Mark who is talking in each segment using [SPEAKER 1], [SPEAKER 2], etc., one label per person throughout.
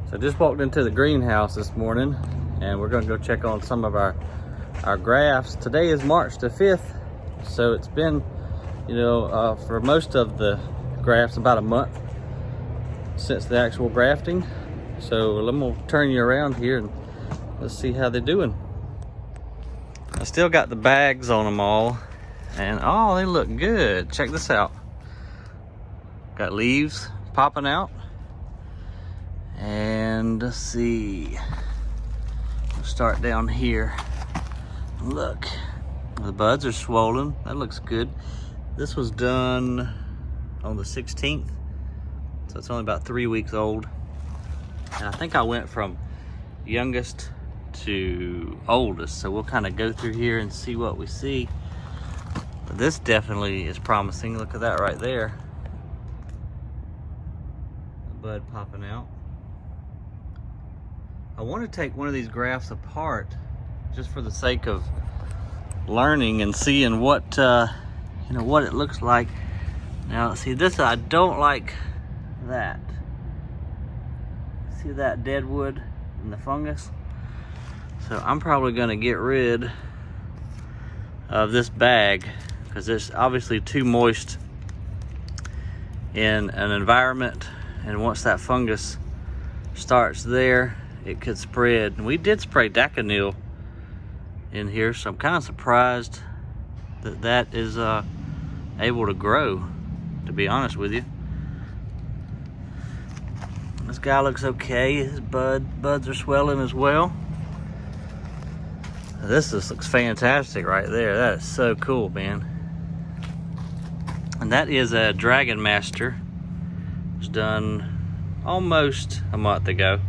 [SPEAKER 1] So I just walked into the greenhouse this morning and we're gonna go check on some of our grafts. Today is March the 5th, so it's been, for most of the grafts about a month since the actual grafting. So I'm gonna turn you around here and let's see how they're doing. I still got the bags on them all, and oh, they look good. Check this out. Got leaves popping out. And let's see, we'll start down here. Look, the buds are swollen. That looks good. This was done on the 16th, so it's only about 3 weeks old. And I think I went from youngest to oldest, so we'll kind of go through here and see what we see. But this definitely is promising. Look at that right there, the bud popping out. I want to take one of these grafts apart just for the sake of learning and seeing what what it looks like. Now see this, I don't like that. See that dead wood and the fungus? So I'm probably going to get rid of this bag because it's obviously too moist in an environment, and once that fungus starts there, it could spread. And we did spray Daconil in here, so I'm kind of surprised that that is able to grow, to be honest with you. This guy looks okay. His buds are swelling as well. This just looks fantastic right there. That is so cool, man. And that is a Dragon Master. It was done almost a month ago.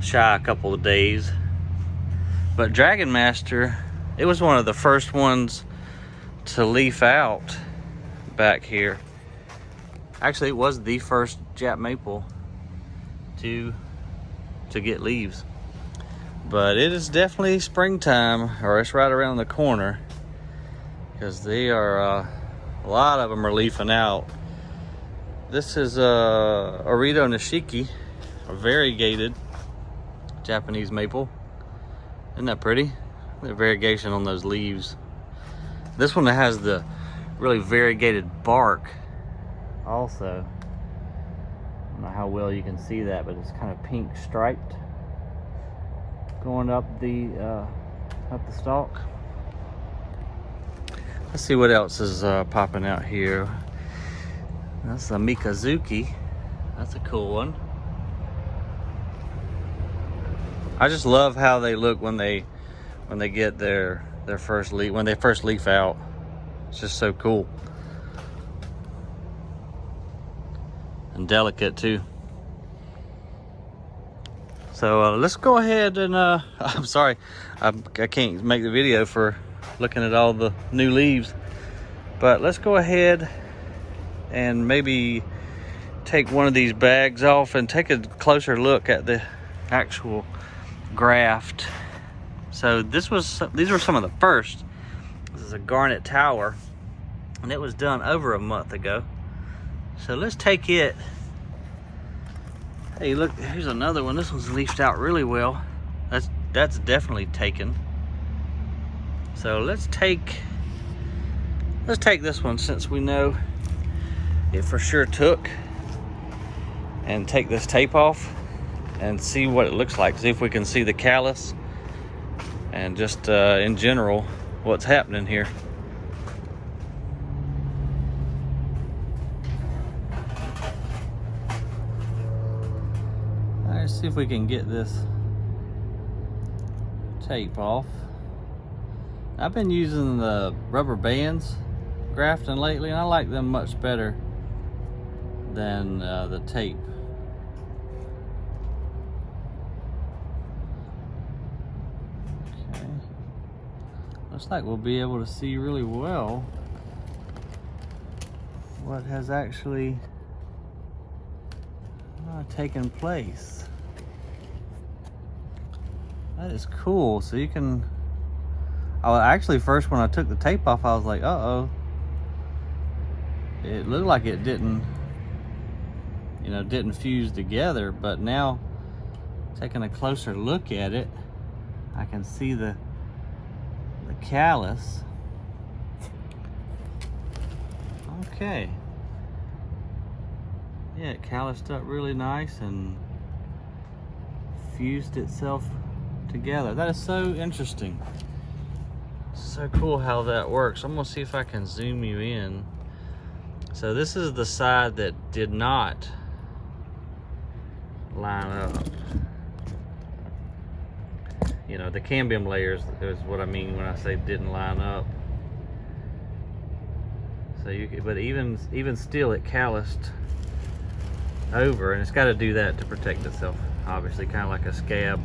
[SPEAKER 1] Shy a couple of days. But Dragon Master, it was one of the first ones to leaf out back here. Actually, it was the first Jap maple to get leaves. But it is definitely springtime, or it's right around the corner, because they are a lot of them are leafing out. This is Orito Nishiki, a variegated Japanese maple. Isn't that pretty? The variegation on those leaves. This one has the really variegated bark also. I don't know how well you can see that, but it's kind of pink striped going up the stalk. Let's see what else is popping out here. That's a Mikazuki. That's a cool one. I just love how they look when they get their first leaf, when they first leaf out. It's just so cool and delicate too. So let's go ahead and I'm sorry, I can't make the video for looking at all the new leaves, but let's go ahead and maybe take one of these bags off and take a closer look at the actual graft. So these were some of the first. This is a Garnet Tower, and it was done over a month ago. So let's take it. Hey, look, here's another one. This one's leafed out really well. That's definitely taken. So let's take this one, since we know it for sure took, and take this tape off and see what it looks like. See if we can see the callus and just in general what's happening here. All right, let's see if we can get this tape off. I've been using the rubber bands grafting lately, and I like them much better than the tape. Okay, looks like we'll be able to see really well what has actually taken place. That is cool. So you can, actually first when I took the tape off, I was like, uh-oh. It looked like it didn't, you know, didn't fuse together, but now taking a closer look at it, I can see the callus. Okay. Yeah, it calloused up really nice and fused itself together. That is so interesting. So cool how that works. I'm gonna see if I can zoom you in. So this is the side that did not line up. You know, the cambium layers is what I mean when I say didn't line up. So but even still, it calloused over, and it's got to do that to protect itself. Obviously, kind of like a scab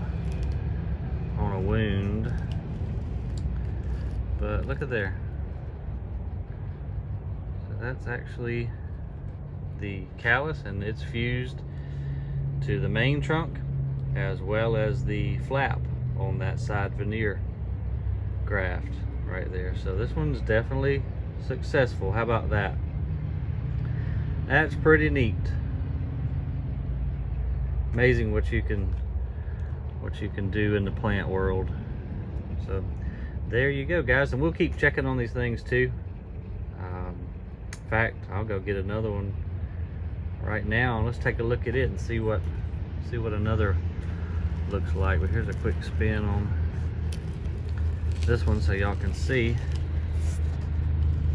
[SPEAKER 1] on a wound. But look at there. So that's actually the callus, and it's fused to the main trunk as well as the flap on that side veneer graft right there. So this one's definitely successful. How about that? That's pretty neat. Amazing what you can do in the plant world. So there you go, guys, and we'll keep checking on these things too. In fact, I'll go get another one right now and let's take a look at it and see what another looks like. But here's a quick spin on this one so y'all can see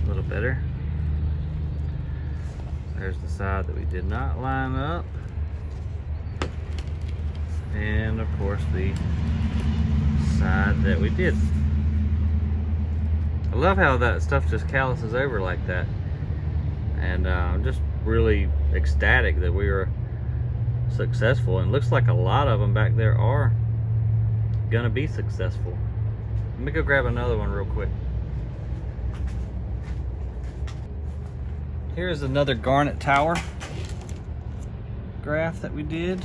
[SPEAKER 1] a little better. There's the side that we did not line up, and of course the side that we did. I love how that stuff just calluses over like that, and I'm just really ecstatic that we were successful, and it looks like a lot of them back there are gonna be successful. Let me go grab another one real quick. Here's another garnet tower graft that we did.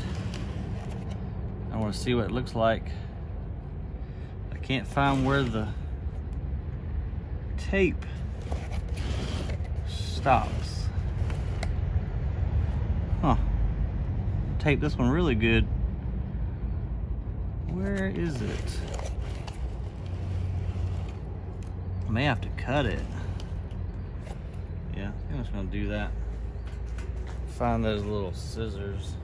[SPEAKER 1] I want to see what it looks like. I can't find where the tape stops. Huh. Tape this one really good. Where is it? I may have to cut it. Yeah, I think I'm just gonna do that. Find those little scissors.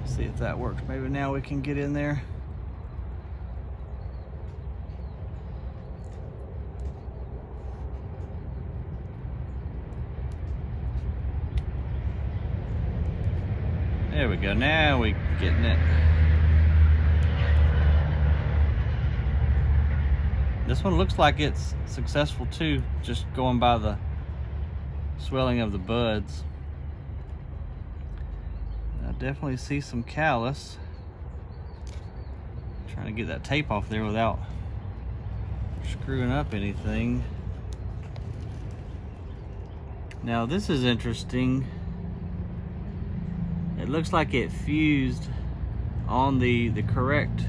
[SPEAKER 1] See if that works. Maybe now we can get in there. There we go, now we're getting it. This one looks like it's successful too, just going by the swelling of the buds. I definitely see some callus. Trying to get that tape off there without screwing up anything. Now this is interesting. It looks like it fused on the correct,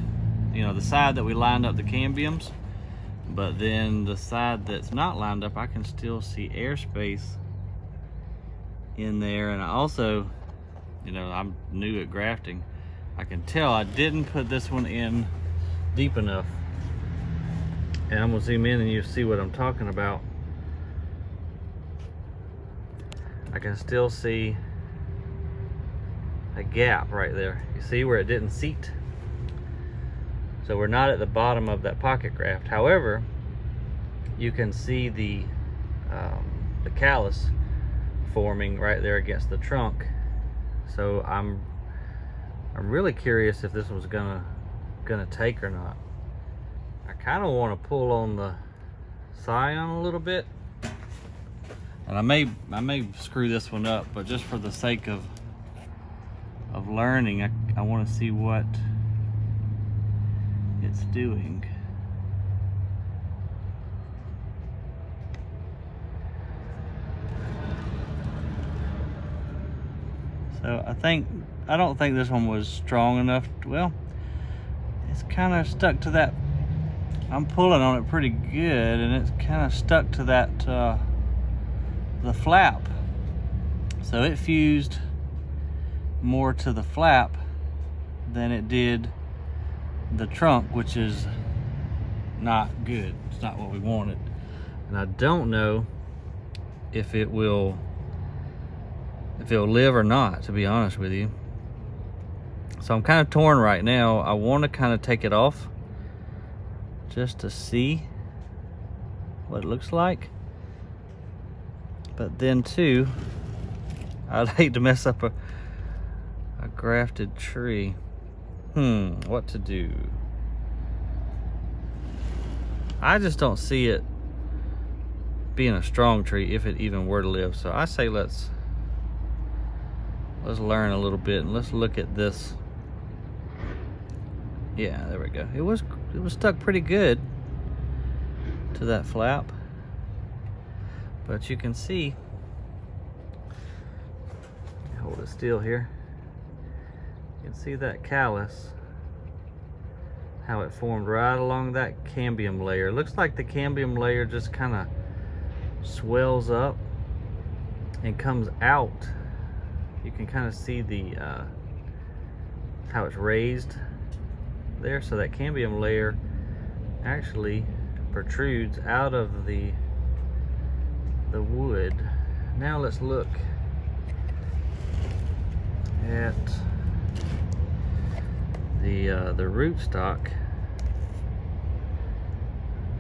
[SPEAKER 1] you know, the side that we lined up the cambiums, but then the side that's not lined up, I can still see airspace in there. And I also, you know, I'm new at grafting. I can tell I didn't put this one in deep enough. And I'm gonna zoom in and you see what I'm talking about. I can still see a gap right there. You see where it didn't seat? So we're not at the bottom of that pocket graft. However, you can see the callus forming right there against the trunk. So I'm really curious if this was gonna take or not. I kind of want to pull on the scion a little bit, and I may screw this one up, but just for the sake of learning, I want to see what it's doing. So I don't think this one was strong enough. Well, it's kind of stuck to that. I'm pulling on it pretty good, and it's kind of stuck to that the flap. So it fused more to the flap than it did the trunk, which is not good. It's not what we wanted. And I don't know if it will live or not, to be honest with you. So I'm kind of torn right now. I want to kind of take it off just to see what it looks like. But then too, I'd hate to mess up a grafted tree. What to do? I just don't see it being a strong tree if it even were to live. So I say let's learn a little bit and let's look at this. Yeah, there we go. It was stuck pretty good to that flap, but you can see, hold it still here, you can see that callus, how it formed right along that cambium layer. It looks like the cambium layer just kind of swells up and comes out. You can kind of see the how it's raised there. So that cambium layer actually protrudes out of the wood. Now let's look at the rootstock.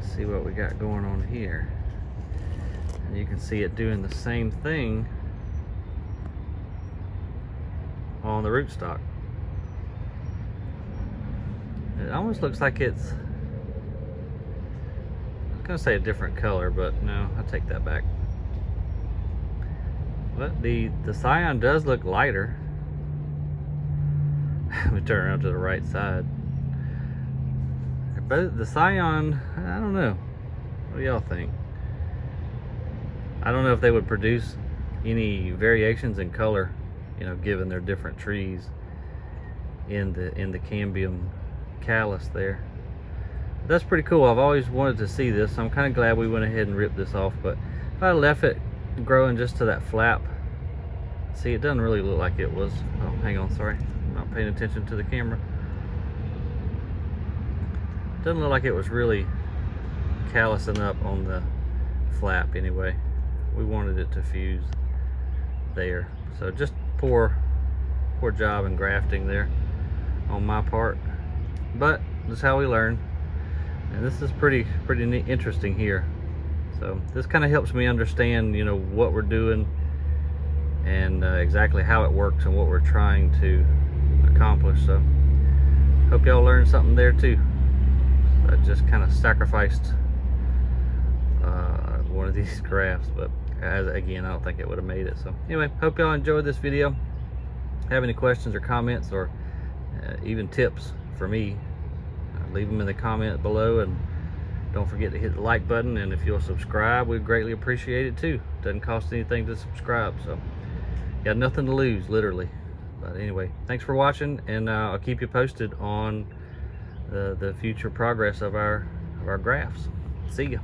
[SPEAKER 1] See what we got going on here. And you can see it doing the same thing on the rootstock. It almost looks like it's, I was gonna say a different color, but no, I take that back. But the scion does look lighter. Let me turn around to the right side. But the scion, I don't know. What do y'all think? I don't know if they would produce any variations in color, you know, given their different trees in the cambium callus there. That's pretty cool. I've always wanted to see this. I'm kind of glad we went ahead and ripped this off, but if I left it growing just to that flap, see, it doesn't really look like it was, oh, hang on, sorry, I'm not paying attention to the camera. Doesn't look like it was really callusing up on the flap anyway. We wanted it to fuse there. So just poor job in grafting there on my part. But this is how we learn. And this is pretty neat, interesting here. So this kind of helps me understand, you know, what we're doing and exactly how it works and what we're trying to accomplish. So hope y'all learned something there too. I just kind of sacrificed one of these grafts, but again, I don't think it would have made it. So anyway, hope y'all enjoyed this video. Have any questions or comments or even tips for me, leave them in the comment below, and don't forget to hit the like button, and if you'll subscribe, we'd greatly appreciate it too. Doesn't cost anything to subscribe, so got nothing to lose, literally. But anyway, thanks for watching, and I'll keep you posted on the future progress of our grafts. See ya.